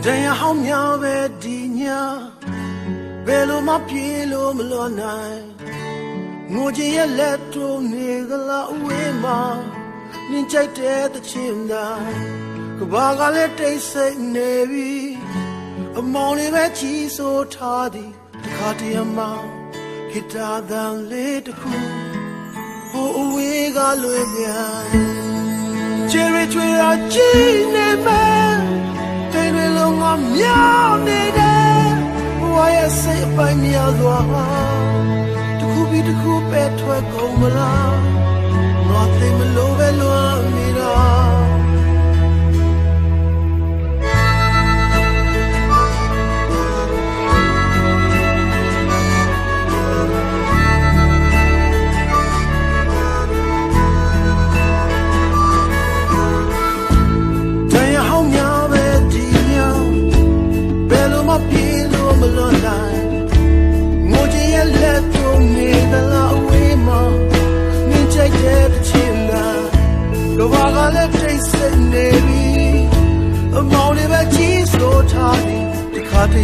တရားဟောင်းများပဲဒီညာဘယ်လိုမှပြေလို့မလွန်နိုင်ငိုချင်ရဲ့လက်တို့နေကလာအဝေးမှာမြင်ကြိုက်တဲ့တချင်သားကဘာကလည်းတိတ်ဆိတ်နေပြီအမောင်လေးပဲကြီးစိုးထားသည်တခါတည်းမှာဂီတာသံလေးတစ်ခုဟိုအဝေးကလွယ်ပြန်ချေရီချွေရာကြီးနေမယ်တိတ်တွေလုံးကမြောင်းနေတယ်ဘဝရဲ့စိတ်အပိုင်းများစွာတစ်ခုပြီးတစ်ခုပဲထွက်ကုန်မလားငါသိမလို့ပဲလွမ်းနေတာ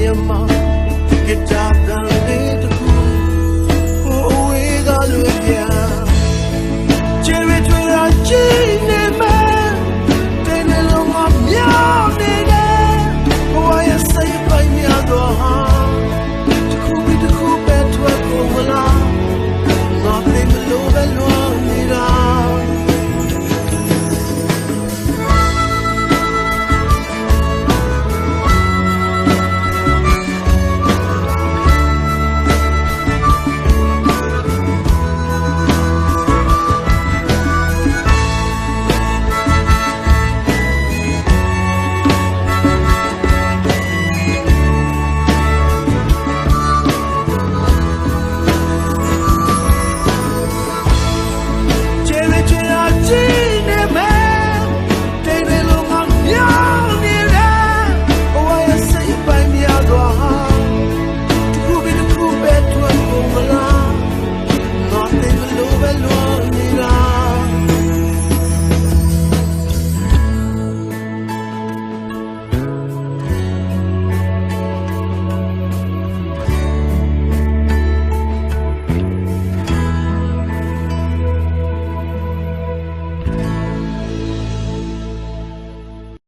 Yama, get up down the pool. Oh, we got to get Jerry to our genie man. Then along up, young, oh, I say by me, I go home. The cool be the cool bed to a cool alarm. Nothing below the long need out.